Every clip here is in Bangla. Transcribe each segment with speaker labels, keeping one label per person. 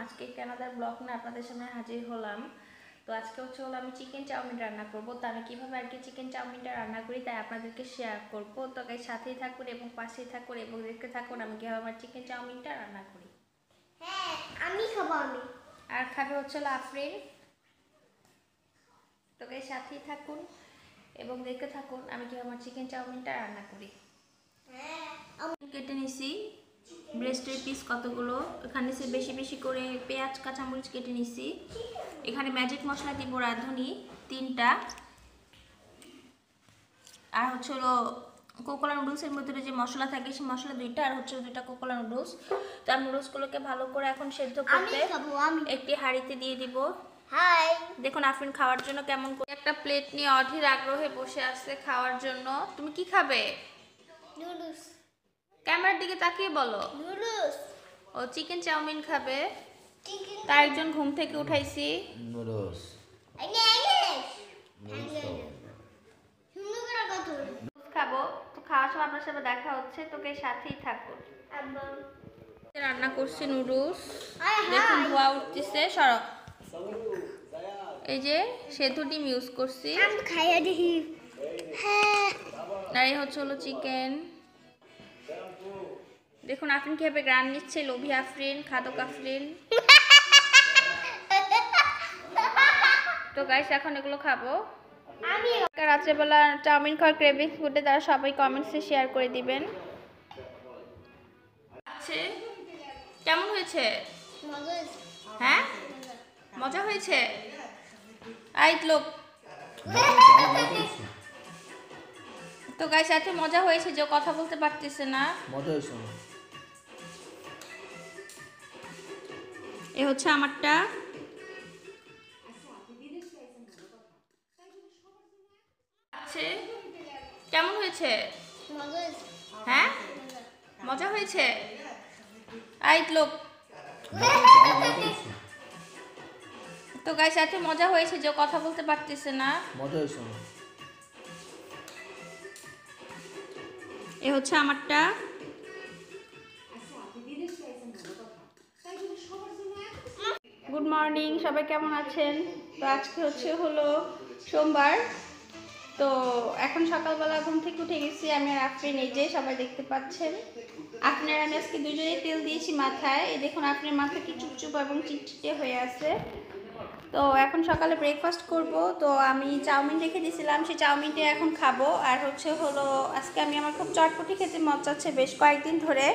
Speaker 1: আজকে কানাডার ব্লগ নিয়ে আপনাদের সামনে হাজির হলাম। তো আজকে হলো আমি চিকেন চাউমিন রান্না করব। তো আমি কিভাবে আর কি চিকেন চাউমিনটা রান্না করি তাই আপনাদেরকে শেয়ার করব। তো গাইস সাথেই থাকুন এবং পাশেই থাকুন এবং দেখতে থাকুন আমি কিভাবে আমার চিকেন চাউমিনটা রান্না করি।
Speaker 2: হ্যাঁ আমি খাবো।
Speaker 1: আর খাবে হলো আফরিন। তো গাইস সাথেই থাকুন এবং দেখতে থাকুন আমি কিভাবে আমার চিকেন চাউমিনটা রান্না করি। কেটে নিছি ব্রেস্টের পিস কতগুলো, এখানে সে বেশি বেশি করে পেঁয়াজ কাঁচামরিচ কেটে নিছি। এখানে ম্যাজিক মশলা দিব রাঁধুনি 3টা, আর হলো কোকোলা নুডলসের মধ্যে যে মশলা থাকে সেই মশলা 2টা, আর 2টা কোকোলা নুডলস। তার নুডলসগুলোকে ভালো করে এখন সেদ্ধ করতে একটি হাঁড়িতে দিয়ে দিব।
Speaker 2: হাই
Speaker 1: দেখুন আফরিন খাওয়ার জন্য কেমন করে একটা প্লেট নিয়ে অধীর আগ্রহে বসে আছে খাওয়ার জন্য। তুমি কি খাবে?
Speaker 2: নুডলস।
Speaker 1: ক্যামেরার দিকে তাকিয়ে বলো।
Speaker 2: নুডলস।
Speaker 1: ও চিকেন চাউমিন খাবে।
Speaker 2: চিকেন
Speaker 1: তার একজন ঘুম থেকে উঠাইছি।
Speaker 3: নুডলস
Speaker 1: খাবো। তো খাওয়ার সময় আপনার সাথে দেখা হচ্ছে, তোকে সাথেই থাকুন। রান্না করছি নুডলস, দেখুন ধোয়া উঠতেছে। সরব এই যে সেদ্ধ ডিম ইউজ করছি,
Speaker 2: খাইয়া দেখি। হ্যাঁ
Speaker 1: আর এই হলো চিকেন। দেখুন আফরিন কিভাবে গ্রান নিচ্ছে, লোভী আফরিন, খাদক আফরিন। তো গাইস এখন এগুলো খাবো।
Speaker 2: আমি
Speaker 1: রাত্রেবেলা চাউমিন খাওয়ার ক্রেভিংস ফুডে তারা সবাই কমেন্টসে শেয়ার করে দিবেন। কেমন হয়েছে? হ্যাঁ মজা হয়েছে। আই লোক তো গাইস এত মজা হয়েছে যে কথা বলতে পারতেছে না।
Speaker 3: মজা হয়েছে।
Speaker 1: এ হচ্ছে আমারটা। কেমন হয়েছে? হ্যাঁ মজা হয়েছে। আই লোক তো গাইস এত মজা হয়েছে যে কথা বলতে পারতেছে না।
Speaker 3: মজা হয়েছে।
Speaker 1: এ হচ্ছে আমারটা। গুড মর্নিং, সবাই কেমন আছেন? তো আজকে হলো সোমবার। তো এখন সকালবেলা ঘুম থেকে উঠে গেছি আমি আর আফরিন, এই যে সবাই দেখতে পাচ্ছেন। আপনার আমি আজকে দুজনেই তেল দিয়েছি মাথায়। এই দেখুন আপনার মাথা কি চুপচুপ এবং চিটচিটে হয়ে আছে। তো এখন সকালে ব্রেকফাস্ট করব। তো আমি চাউমিন রেখে দিয়েছিলাম, সেই চাউমিনটা এখন খাবো। আর হলো আজকে আমার খুব চটপটি খেতে মন চাচ্ছে বেশ কয়েকদিন ধরে।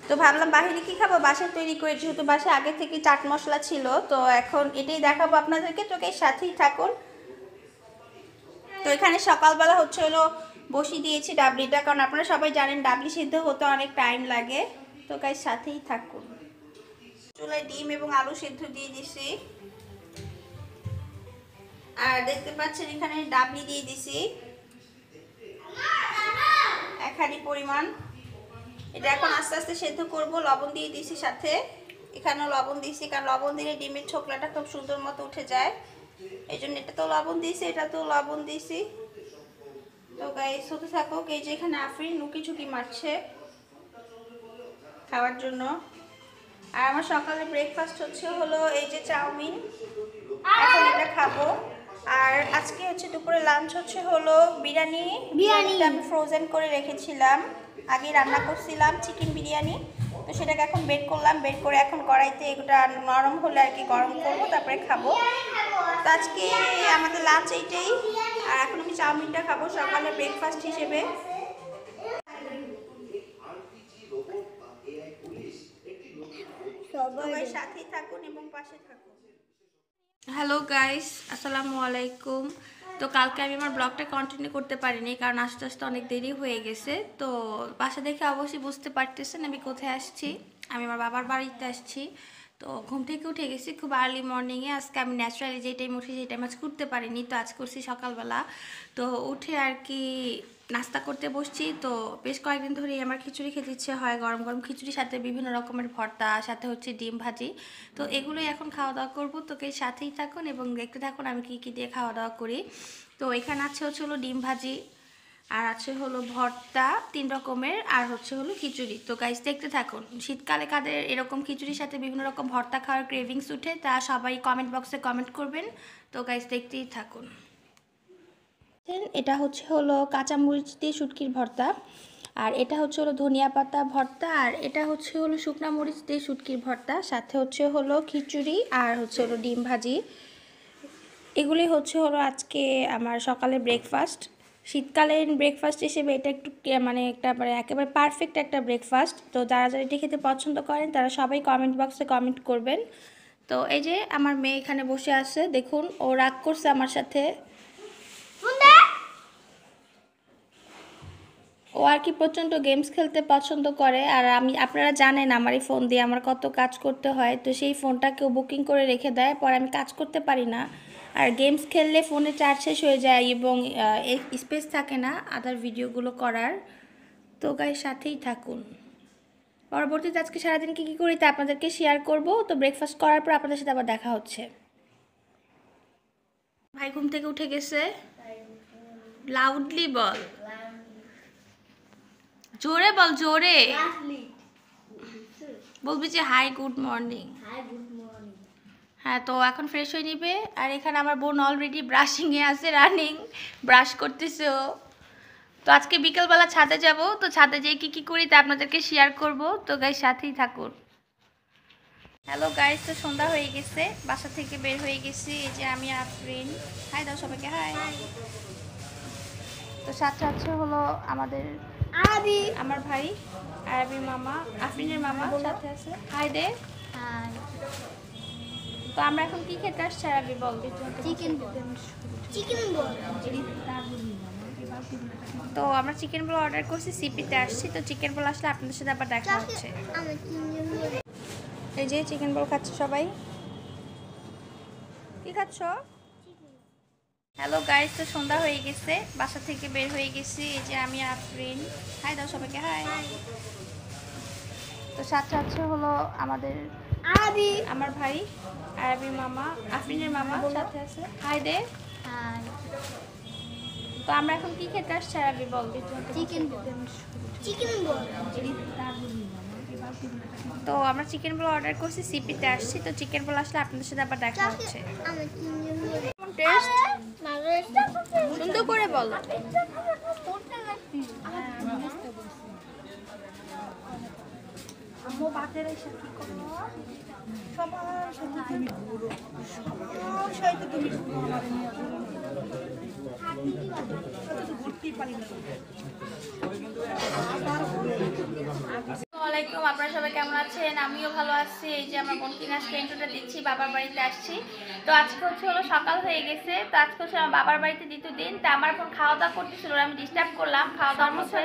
Speaker 1: তো ভাবলাম বাহিরে কি খাবো, বাসায় তৈরি করে, যেহেতু বাসায় আগে থেকে চাট মশলা ছিল। তো এখন এটাই দেখাবো আপনাদেরকে, তোকে সাথেই থাকুন। তো এখানে সকালবেলা হলো বসিয়ে দিয়েছি ডাবলিটা, কারণ আপনারা সবাই জানেন ডাবলি সিদ্ধ হতে অনেক টাইম লাগে। তো গাইস সাথেই থাকুন। চুলায় ডিম এবং আলু সিদ্ধ দিয়ে দিছি, আর দেখতে পাচ্ছেন এখানে ডাবলি দিয়ে দিছি 1 হাঁড়ি পরিমাণ। এটা এখন আস্তে আস্তে সেদ্ধ করব। লবণ দিয়ে দিছি সাথে, এখানেও লবণ দিয়েছি, কারণ লবণ দিলে ডিমের ছোকলাটা খুব সুন্দর মতো উঠে যায়। এই জন্য এটাতেও লবণ দিয়েছি, এটাতেও লবণ দিয়েছি। তো গাইস হতে থাকুক। এই যে এখানে আফরিন লুকি ঝুঁকি মারছে খাওয়ার জন্য। আর আমার সকালে ব্রেকফাস্ট হলো এই যে চাউমিন, এখন এটা খাবো। আর আজকে দুপুরে লাঞ্চ হলো বিরিয়ানি। আমি ফ্রোজেন করে রেখেছিলাম, আগে রান্না করছিলাম চিকেন বিরিয়ানি। তো সেটাকে এখন বের করলাম, বের করে এখন কড়াইতে এটা নরম হলে আর কি গরম করবো, তারপরে খাবো। তো আজকে আমাদের লাঞ্চ এইটাই। আর এখন আমি চাউমিনটা খাবো সকালে ব্রেকফাস্ট হিসেবে। সবাই সাথেই থাকুন এবং পাশে থাকুন। হ্যালো গাইস, আসসালামু আলাইকুম। তো কালকে আমি আমার ব্লগটা কন্টিনিউ করতে পারিনি, কারণ আস্তে আস্তে অনেক দেরি হয়ে গেছে। তো বাসা দেখে অবশ্যই বুঝতে পারতেছেন আমি কোথায় আসছি। আমি আমার বাবার বাড়িতে আসছি। তো ঘুম থেকে উঠে গেছি খুব আর্লি মর্নিংয়ে। আজকে আমি ন্যাচারালি যে টাইম উঠি সেই টাইম আজ করতে পারিনি, তো আজ করছি সকালবেলা। তো উঠে আর কি নাস্তা করতে বসছি। তো বেশ কয়েকদিন ধরেই আমার খিচুড়ি খেতে ইচ্ছে হয়, গরম গরম খিচুড়ির সাথে বিভিন্ন রকমের ভর্তা, সাথে ডিম ভাজি। তো এগুলোই এখন খাওয়া দাওয়া করবো। তোকে সাথেই থাকুন এবং দেখতে থাকুন আমি কী কী দিয়ে খাওয়া দাওয়া করি। তো এখানে হলো ডিম ভাজি, আর আছে হলো ভর্তা 3 রকমের, আর হচ্ছে হলো খিচুড়ি। তো গাইস দেখতে থাকুন। শীতকালে কাদের এরকম খিচুড়ির সাথে বিভিন্ন রকম ভর্তা খাওয়ার ক্রেভিংস উঠে তা সবাই কমেন্ট বক্সে কমেন্ট করবেন। তো গাইস দেখতেই থাকুন। এটা হচ্ছে হলো কাঁচামরিচ দিয়ে শুটকির ভর্তা, আর এটা হচ্ছে হলো ধনিয়া পাতা ভর্তা, আর এটা হচ্ছে হলো শুকনা মরিচ দিয়ে শুটকির ভর্তা, সাথে হচ্ছে হলো খিচুড়ি আর হচ্ছে হলো ডিম ভাজি। এগুলি হচ্ছে হলো আজকে আমার সকালে ব্রেকফাস্ট। শীতকালীন ব্রেকফাস্ট হিসেবে এটা একটু মানে একেবারে পারফেক্ট একটা ব্রেকফাস্ট। তো যারা যারা এটি খেতে পছন্দ করেন তারা সবাই কমেন্ট বক্সে কমেন্ট করবেন। তো এই যে আমার মেয়ে এখানে বসে আছে, দেখুন ও রাগ করছে আমার সাথে। ও আর কি প্রচণ্ড গেমস খেলতে পছন্দ করে, আর আপনারা জানেন আমার এই ফোন দিয়ে আমার কত কাজ করতে হয়। তো সেই ফোনটা কেউ বুকিং করে রেখে দেয়, পরে আমি কাজ করতে পারি না। আর গেমস খেললে ফোনে চার্জ শেষ হয়ে যায় এবং স্পেস থাকে না আদার ভিডিওগুলো করার। তো গাইস সাথেই থাকুন। পরবর্তীতে আজকে সারাদিন কী করি তা আপনাদেরকে শেয়ার করব। তো ব্রেকফাস্ট করার পর আপনাদের সাথে আবার দেখা হচ্ছে। ভাই ঘুম থেকে উঠে গেছে, লাউডলি বল, জোরে বল, জোরে বলবি যে হাই গুড মর্নিং। হ্যাঁ, তো এখন ফ্রেশ হয়ে নিবে। আর এখানে আমার বোন অলরেডি ব্রাশিংয়ে আছে, রানিং ব্রাশ করতেছে ও। তো আজকে বিকেলবেলা ছাদে যাব, তো ছাদে যেয়ে কী করি তা আপনাদেরকে শেয়ার করব। তো গাইস সাথেই থাকুন। হ্যালো গাইস, তো সন্ধ্যা হয়ে গেছে, বাসা থেকে বের হয়ে গেছি। এই যে আমি আফরিন, হাই দাও সবাইকে, হাই। তো সাথে আছে হলো আমাদের
Speaker 2: আরবি,
Speaker 1: আমার ভাই আরবি মামা, আফরিনের মামা সাথে আছে, হাই দে। তো আমরা এখন কি খেতে আসছি আরবি বল?
Speaker 2: চিকেন বল।
Speaker 1: তো আমরা চিকেন বল অর্ডার করছি, সিপিতে আসছি। তো চিকেন বল আসলে আপনাদের সাথে আবার দেখা হচ্ছে। এই যে চিকেন বল খাচ্ছে সবাই। কি খাচ্ছ? হ্যালো গাইস, তো সন্ধ্যা হয়ে গেছে, বাসা থেকে বের হয়ে গেছি। এই যে আমি আফরিন, হাই দাও সবাইকে, হাই। তো সাথে আছে হলো আমাদের
Speaker 2: আরবি,
Speaker 1: আমার ভাই আরবি মামা, আফরিনের মামা সাথে আছে, হাই দে। তো আমরা এখন কি খেতে আসছি আরবি বল?
Speaker 2: চিকেন বল।
Speaker 1: তো আমরা চিকেন বল অর্ডার করছি, সিপিতে আসছি। তো চিকেন বল আসলে আপনাদের সাথে আবার দেখা হচ্ছে। টেস্ট সুন্দর করে বল। আম্মু বাতের এসে কি করবো? সবার সাথে তুমি ঘুরো, সবার সাথে তুমি ঘুরতেই পারি না। আসসালামাইকুম, আপনারা সবাই কেমন আছেন? আমিও ভালো আছি। এই যে আমার বোনকে আজকে ইন্ট্রোটা দিচ্ছি, বাবার বাড়িতে আসছি। তো আজকে হচ্ছে হলো সকাল হয়ে গেছে, তো আজকে হচ্ছে আমার বাবার বাড়িতে দ্বিতীয় দিন। তো আমার বোন খাওয়া দাওয়া করতেছিল, আমি ডিস্টার্ব করলাম খাওয়া দাওয়ার মধ্যে।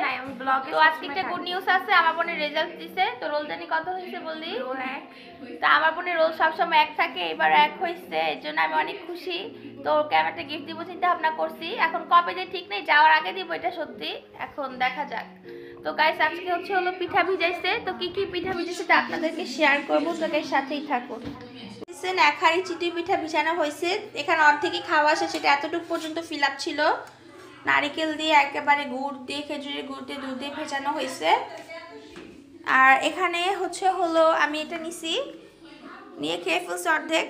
Speaker 1: তো আজকে একটা গুড নিউজ আছে, আমার বোনের রেজাল্ট দিছে। তো রোল জানি কত হয়েছে বললি? তো আমার বোনের রোল সবসময় 1 থাকে, এবার 1 হয়েছে, এর জন্য আমি অনেক খুশি। তো ওকে আমি একটা গিফট দিব চিন্তা ভাবনা করছি, এখন কবে দিয়ে ঠিক নেই, যাওয়ার আগে দিব এটা সত্যি, এখন দেখা যাক। তো গাইস আজকে হচ্ছে হলো পিঠা ভিজাইছে। তো কি কি পিঠা ভিজাইছে তা আপনাদেরকে শেয়ার করব। তো গাইস সাথেই থাকুন। এক হাঁড়ি চিতই পিঠা ভিজানো হয়েছে, এখানে অর্ধেকই খাওয়া শেষ, সেটা এতটুকু পর্যন্ত ফিল আপ ছিল। নারিকেল দিয়ে একেবারে গুড় দিয়ে, খেজুরের গুড় দিয়ে, দুধ দিয়ে ভেজানো হয়েছে। আর এখানে হচ্ছে হলো আমি এটা নিছি, নিয়ে খেয়ে ফেলছি অর্ধেক।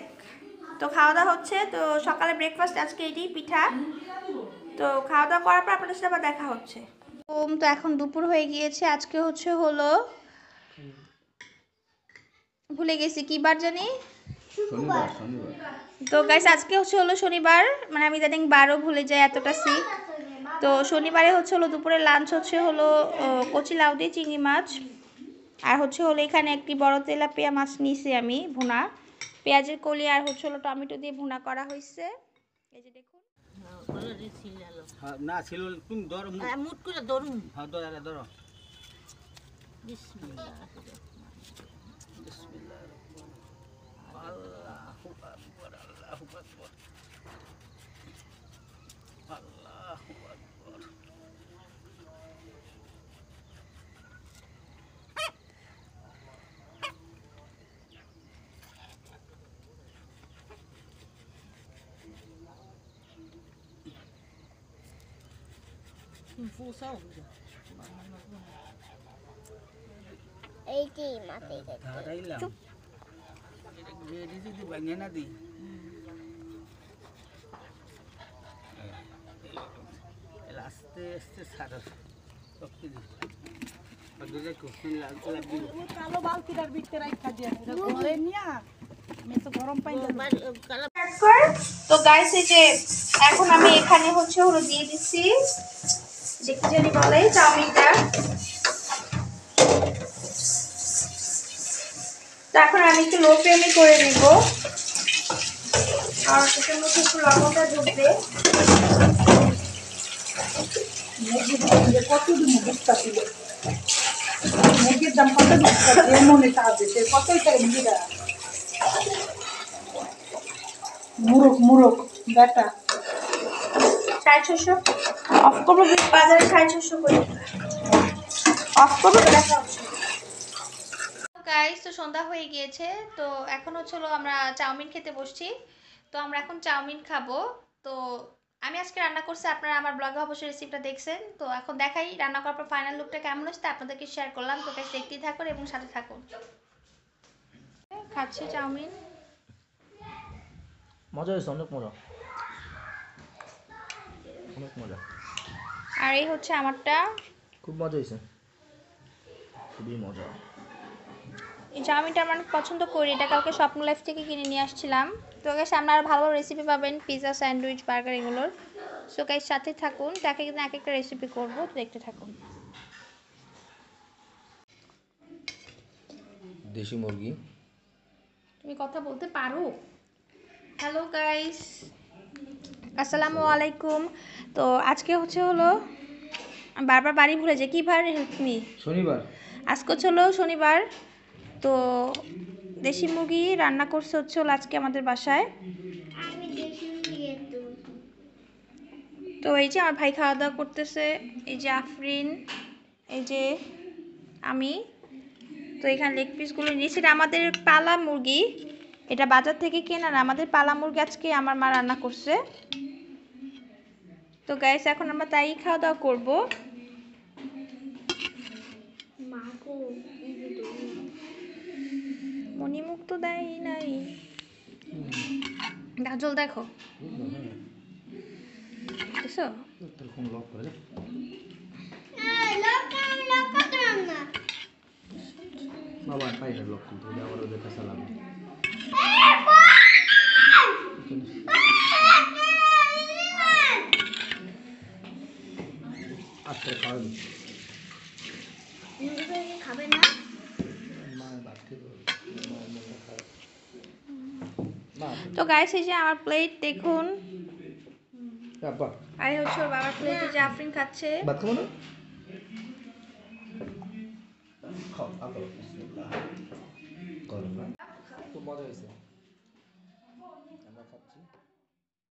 Speaker 1: তো খাওয়া দাওয়া হচ্ছে। তো সকালে ব্রেকফাস্ট আজকে এটাই পিঠা। তো খাওয়া দাওয়া করার পর আপনাদের সাথে আবার দেখা হচ্ছে। তো এখন দুপুর হয়ে গিয়েছে, আজকে হচ্ছে হলো ভুলে গেছি কি বার জানি,
Speaker 2: শনিবার।
Speaker 1: তো গাইস আজকে হচ্ছে হলো শনিবার, মানে আমি ইদানিং বারও ভুলে যাই, এতটা সিক। তো শনিবারে হচ্ছে হলো দুপুরে লাঞ্চ হচ্ছে হলো কচি লাউ দিয়ে চিংড়ি মাছ, আর হচ্ছে হলো এখানে একটি বড় তেলাপিয়া মাছ নিয়েছি আমি ভুনা, পেঁয়াজের কলি আর হচ্ছে হলো টমেটো দিয়ে ভুনা করা হয়েছে। এই যে দেখুন
Speaker 3: না ছিল তুমি ধরো
Speaker 4: মুট করে ধরুন।
Speaker 3: হ্যাঁ ধরো ধরো
Speaker 4: বিসমিল্লাহ।
Speaker 3: আল্লাহু আকবার, আল্লাহু আকবার, আল্লাহু আকবার।
Speaker 2: এই যে মাথায়
Speaker 3: ধারাইলাম এটা গ্রেডি যদি ভাঙে না দিই আস্তে আস্তে সারা শক্তি দিই
Speaker 4: কালো বালতিটার ভিতরে রাখা দিয়ে ঘরে নিয়া মেসো গরম পানি
Speaker 1: তো গাইস এই যে এখন আমি এখানে হলো দিয়ে দিচ্ছি যে কি জানি বলে চাউমিনটা। তারপর আমি একটু লো ফ্লেমে করে নেব আর সেটার মধ্যে একটু লবণটা ঢুকবে।
Speaker 4: কত দিন বুঝতে ছিল মুরগির দাম কত দিন মনে কাজে কতই টাকা মুরগিটা মুরগ বেটা
Speaker 1: 650 অফ করবো বাজারে 650 করে অফ করবো দেখা হচ্ছে। গাইস তো সন্ধ্যা হয়ে গিয়েছে, তো এখন হলো আমরা চাউমিন খেতে বসছি। তো আমরা এখন চাউমিন খাবো। তো আমি আজকে রান্না করছি, আপনারা আমার ব্লগে অবশ্যই রেসিপিটা দেখছেন। তো এখন দেখাই রান্না করার পর ফাইনাল লুকটা কেমন হচ্ছে আপনাদেরকে শেয়ার করলাম। তো গাইস দেখতেই থাকুন এবং সাথে থাকুন। খাচ্ছি চাউমিন,
Speaker 3: মজা হয়েছে, অনেক মজা, অনেক মজা।
Speaker 1: আর এই হচ্ছে আমারটা।
Speaker 3: খুব মজা হয়েছে, খুবই মজা।
Speaker 1: এই চাউমিনটা আমার অনেক পছন্দ করি, এটা কালকে স্বপ্ন লাইফ থেকে কিনে নিয়ে আসছিলাম। তো গাইস আপনারা আরও ভালো ভালো রেসিপি পাবেন, পিৎজা, স্যান্ডউইচ, বার্গার এগুলোর। সো গাইস সাথে থাকুন, তাকে কিন্তু এক একটা রেসিপি করবো, তো দেখতে থাকুন।
Speaker 3: দেশি মুরগি,
Speaker 1: তুমি কথা বলতে পারো? হ্যালো গাইস, আসসালামু আলাইকুম। তো আজকে হলো আমি বারবার বাড়ি ভুলে যাই, কী বার হেল্প মি,
Speaker 3: শনিবার।
Speaker 1: আজকে হলো শনিবার। তো দেশি মুরগি রান্না করছে হলো আজকে আমাদের বাসায়।
Speaker 2: আমি দেখি নিয়ে তো
Speaker 1: তো এই যে আমার ভাই খাওয়া দাওয়া করতেছে, এই যে আফরিন, এই যে আমি। তো এখানে লেগ পিসগুলো নিয়েছি, এটা আমাদের পালা মুরগি, এটা বাজার থেকে কেনা না, আমাদের পালা মুরগি আজকে আমার মা রান্না করছে। তো গাইস এখন আমরা তাই খাওয়া দাওয়া করবো।
Speaker 2: মাগো
Speaker 1: মণিমুখ তো দেয় নাই, গাজল দেখো দেখছো?
Speaker 3: ফোন লক করে দে।
Speaker 2: লকাম না
Speaker 3: বাবা পাইটা লক করতে হবে, আবার ওদের কাছে লাগবে। আচ্ছা খাওয়াবি
Speaker 2: খাবে না
Speaker 1: তো গাইস এই যে আমার প্লেট দেখুন,
Speaker 3: বাবা
Speaker 1: আর এই হচ্ছে ওর বাবার প্লেটে যে আফরিন খাচ্ছে।
Speaker 3: ভাত খাবো না, খাও আপেল বিসমিল্লাহ। খুব মজা হয়েছে, আমরা খাচ্ছি।